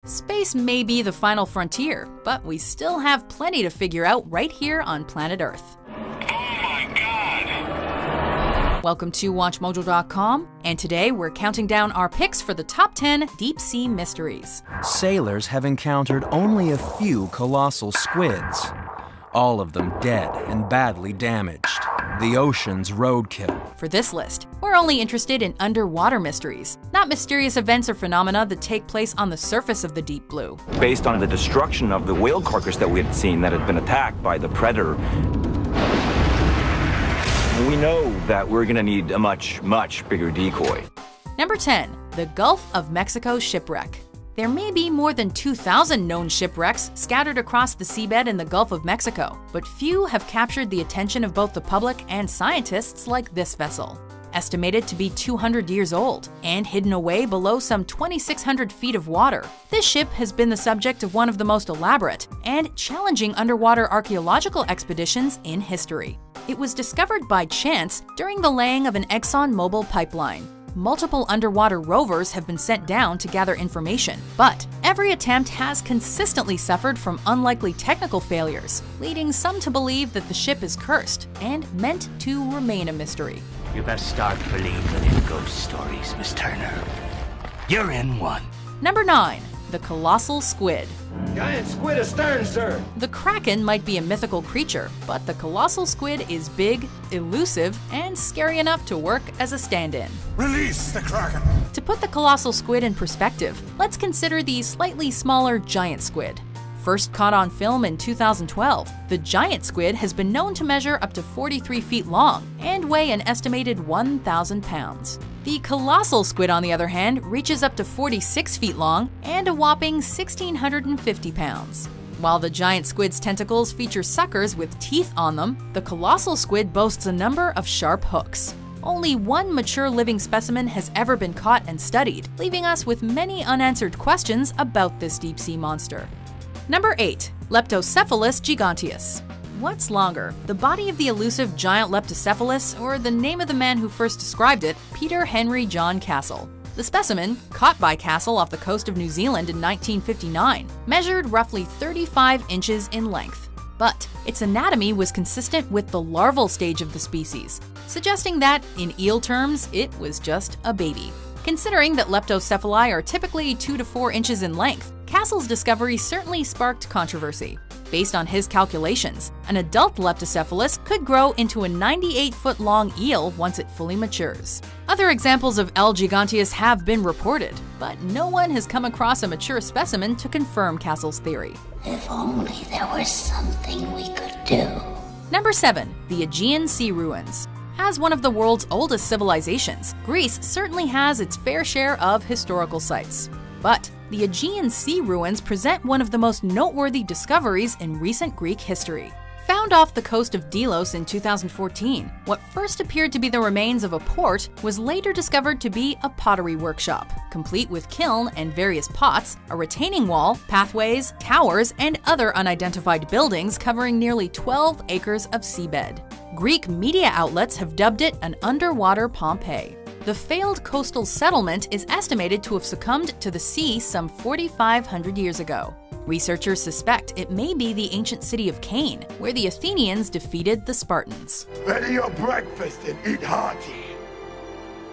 Space may be the final frontier, but we still have plenty to figure out right here on planet Earth. Welcome to WatchMojo.com, and today we're counting down our picks for the top 10 deep-sea mysteries. Sailors have encountered only a few colossal squids, all of them dead and badly damaged. The ocean's roadkill. For this list, we're only interested in underwater mysteries, not mysterious events or phenomena that take place on the surface of the deep blue. Based on the destruction of the whale carcass that we had seen that had been attacked by the predator, we know that we're going to need a much bigger decoy. Number 10. The Gulf of Mexico shipwreck. There may be more than 2,000 known shipwrecks scattered across the seabed in the Gulf of Mexico, but few have captured the attention of both the public and scientists like this vessel. Estimated to be 200 years old and hidden away below some 2,600 feet of water, this ship has been the subject of one of the most elaborate and challenging underwater archaeological expeditions in history. It was discovered by chance during the laying of an ExxonMobil pipeline. Multiple underwater rovers have been sent down to gather information, but every attempt has consistently suffered from unlikely technical failures, leading some to believe that the ship is cursed and meant to remain a mystery. You best start believing in ghost stories, Miss Turner. You're in one. Number 9. The Colossal Squid. Giant squid astern, sir. The Kraken might be a mythical creature, but the colossal squid is big, elusive, and scary enough to work as a stand-in. Release the Kraken! To put the colossal squid in perspective, let's consider the slightly smaller giant squid. First caught on film in 2012, the giant squid has been known to measure up to 43 feet long and weigh an estimated 1,000 pounds. The colossal squid, on the other hand, reaches up to 46 feet long and a whopping 1,650 pounds. While the giant squid's tentacles feature suckers with teeth on them, the colossal squid boasts a number of sharp hooks. Only one mature living specimen has ever been caught and studied, leaving us with many unanswered questions about this deep-sea monster. Number 8. Leptocephalus giganteus. What's longer, the body of the elusive giant Leptocephalus or the name of the man who first described it, Peter Henry John Castle? The specimen, caught by Castle off the coast of New Zealand in 1959, measured roughly 35 inches in length. But its anatomy was consistent with the larval stage of the species, suggesting that, in eel terms, it was just a baby. Considering that leptocephali are typically 2 to 4 inches in length, Castle's discovery certainly sparked controversy. Based on his calculations, an adult Leptocephalus could grow into a 98-foot-long eel once it fully matures. Other examples of L. giganteus have been reported, but no one has come across a mature specimen to confirm Castle's theory. If only there was something we could do. Number 7. The Aegean Sea Ruins. As one of the world's oldest civilizations, Greece certainly has its fair share of historical sites. But the Aegean Sea Ruins present one of the most noteworthy discoveries in recent Greek history. Found off the coast of Delos in 2014, what first appeared to be the remains of a port was later discovered to be a pottery workshop, complete with kiln and various pots, a retaining wall, pathways, towers, and other unidentified buildings covering nearly 12 acres of seabed. Greek media outlets have dubbed it an underwater Pompeii. The failed coastal settlement is estimated to have succumbed to the sea some 4,500 years ago. Researchers suspect it may be the ancient city of Cain, where the Athenians defeated the Spartans. Ready your breakfast and eat hearty.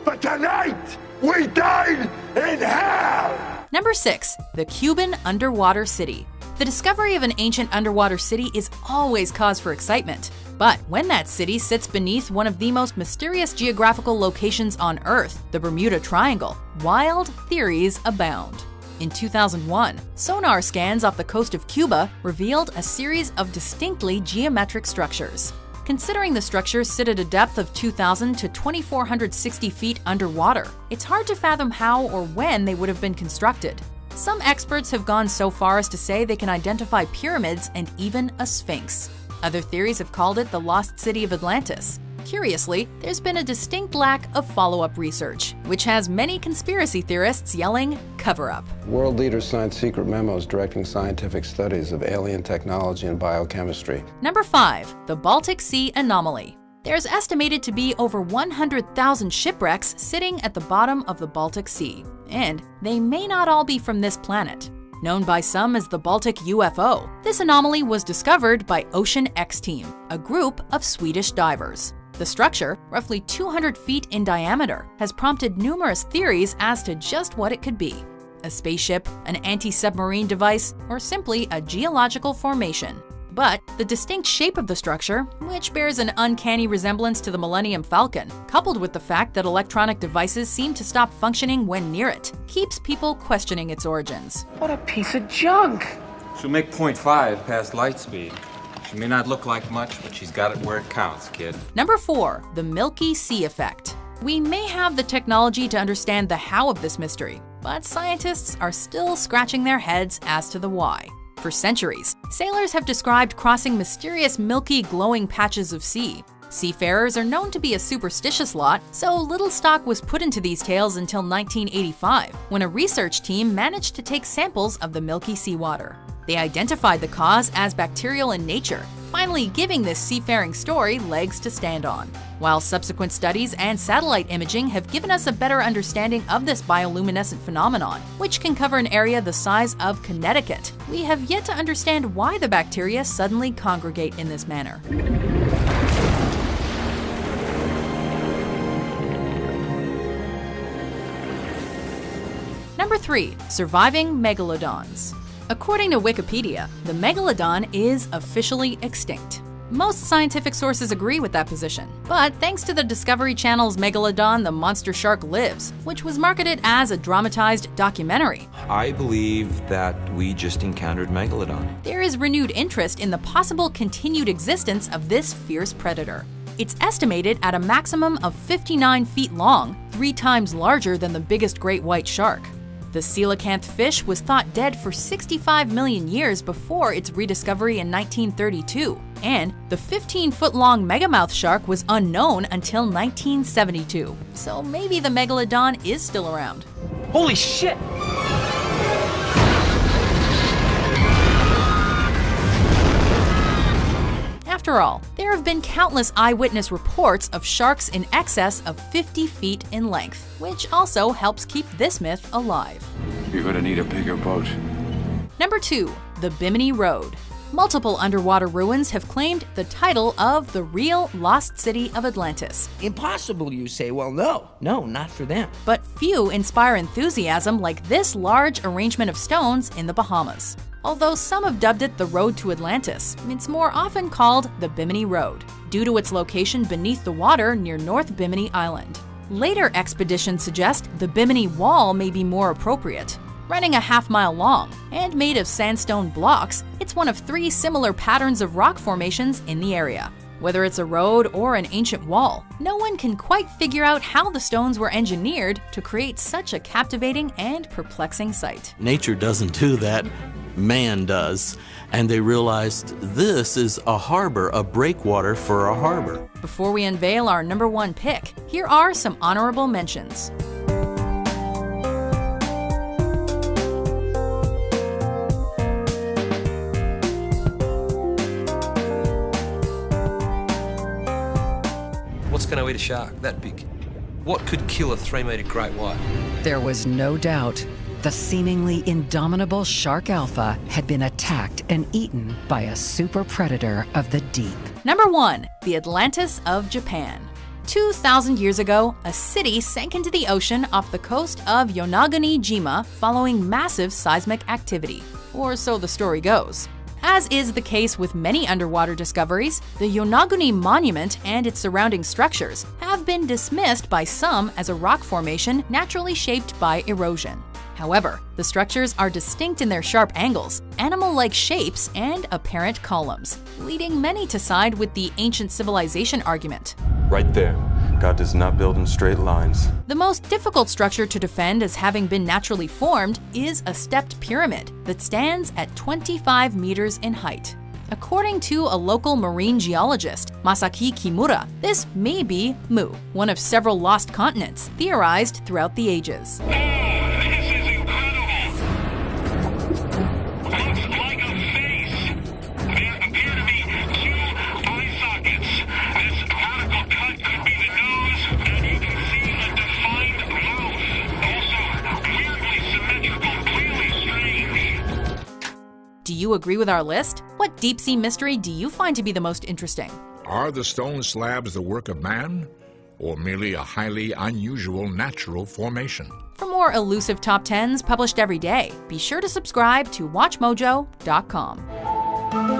But tonight, we dine in hell! Number 6. The Cuban Underwater City. The discovery of an ancient underwater city is always cause for excitement. But when that city sits beneath one of the most mysterious geographical locations on Earth, the Bermuda Triangle, wild theories abound. In 2001, sonar scans off the coast of Cuba revealed a series of distinctly geometric structures. Considering the structures sit at a depth of 2,000 to 2,460 feet underwater, it's hard to fathom how or when they would have been constructed. Some experts have gone so far as to say they can identify pyramids and even a sphinx. Other theories have called it the lost city of Atlantis. Curiously, there's been a distinct lack of follow-up research, which has many conspiracy theorists yelling, "Cover up." World leaders signed secret memos directing scientific studies of alien technology and biochemistry. Number 5. The Baltic Sea Anomaly. There's estimated to be over 100,000 shipwrecks sitting at the bottom of the Baltic Sea, and they may not all be from this planet. known by some as the Baltic UFO. This anomaly was discovered by Ocean X Team, a group of Swedish divers. The structure, roughly 200 feet in diameter, has prompted numerous theories as to just what it could be. A spaceship, an anti-submarine device, or simply a geological formation. But the distinct shape of the structure, which bears an uncanny resemblance to the Millennium Falcon, coupled with the fact that electronic devices seem to stop functioning when near it, keeps people questioning its origins. What a piece of junk! She'll make 0.5 past light speed. She may not look like much, but she's got it where it counts, kid. Number 4. The Milky Sea Effect. We may have the technology to understand the how of this mystery, but scientists are still scratching their heads as to the why. For centuries, sailors have described crossing mysterious milky glowing patches of sea. Seafarers are known to be a superstitious lot, so little stock was put into these tales until 1985, when a research team managed to take samples of the milky seawater. They identified the cause as bacterial in nature, finally giving this seafaring story legs to stand on. While subsequent studies and satellite imaging have given us a better understanding of this bioluminescent phenomenon, which can cover an area the size of Connecticut, we have yet to understand why the bacteria suddenly congregate in this manner. Number 3. Surviving megalodons. According to Wikipedia, the megalodon is officially extinct. Most scientific sources agree with that position, but thanks to the Discovery Channel's Megalodon, the Monster Shark Lives, which was marketed as a dramatized documentary, I believe that we just encountered Megalodon. there is renewed interest in the possible continued existence of this fierce predator. It's estimated at a maximum of 59 feet long, 3 times larger than the biggest great white shark. The coelacanth fish was thought dead for 65 million years before its rediscovery in 1932, and the 15-foot-long megamouth shark was unknown until 1972. So maybe the megalodon is still around. Holy shit! After all, there have been countless eyewitness reports of sharks in excess of 50 feet in length, which also helps keep this myth alive. You're gonna need a bigger boat. Number 2. The Bimini Road. Multiple underwater ruins have claimed the title of the real lost city of Atlantis. Impossible, you say? Well, no, not for them. But few inspire enthusiasm like this large arrangement of stones in the Bahamas. Although some have dubbed it the Road to Atlantis, it's more often called the Bimini Road, due to its location beneath the water near North Bimini Island. Later expeditions suggest the Bimini Wall may be more appropriate. Running a half-mile long and made of sandstone blocks, it's one of 3 similar patterns of rock formations in the area. Whether it's a road or an ancient wall, no one can quite figure out how the stones were engineered to create such a captivating and perplexing sight. Nature doesn't do that. Man does. And they realized this is a harbor, a breakwater for a harbor. Before we unveil our number 1 pick, here are some honorable mentions. What's going to eat a shark that big? What could kill a 3-meter great white? There was no doubt. The seemingly indomitable shark alpha had been attacked and eaten by a super predator of the deep. Number 1. The Atlantis of Japan. 2,000 years ago, a city sank into the ocean off the coast of Yonaguni-jima following massive seismic activity. Or so the story goes. As is the case with many underwater discoveries, the Yonaguni Monument and its surrounding structures have been dismissed by some as a rock formation naturally shaped by erosion. However, the structures are distinct in their sharp angles, animal-like shapes, and apparent columns, leading many to side with the ancient civilization argument. Right there. God does not build in straight lines. The most difficult structure to defend as having been naturally formed is a stepped pyramid that stands at 25 meters in height. According to a local marine geologist, Masaki Kimura, this may be Mu, one of several lost continents theorized throughout the ages. you agree with our list? What deep-sea mystery do you find to be the most interesting? Are the stone slabs the work of man, or merely a highly unusual natural formation? For more elusive top 10s published every day, be sure to subscribe to WatchMojo.com.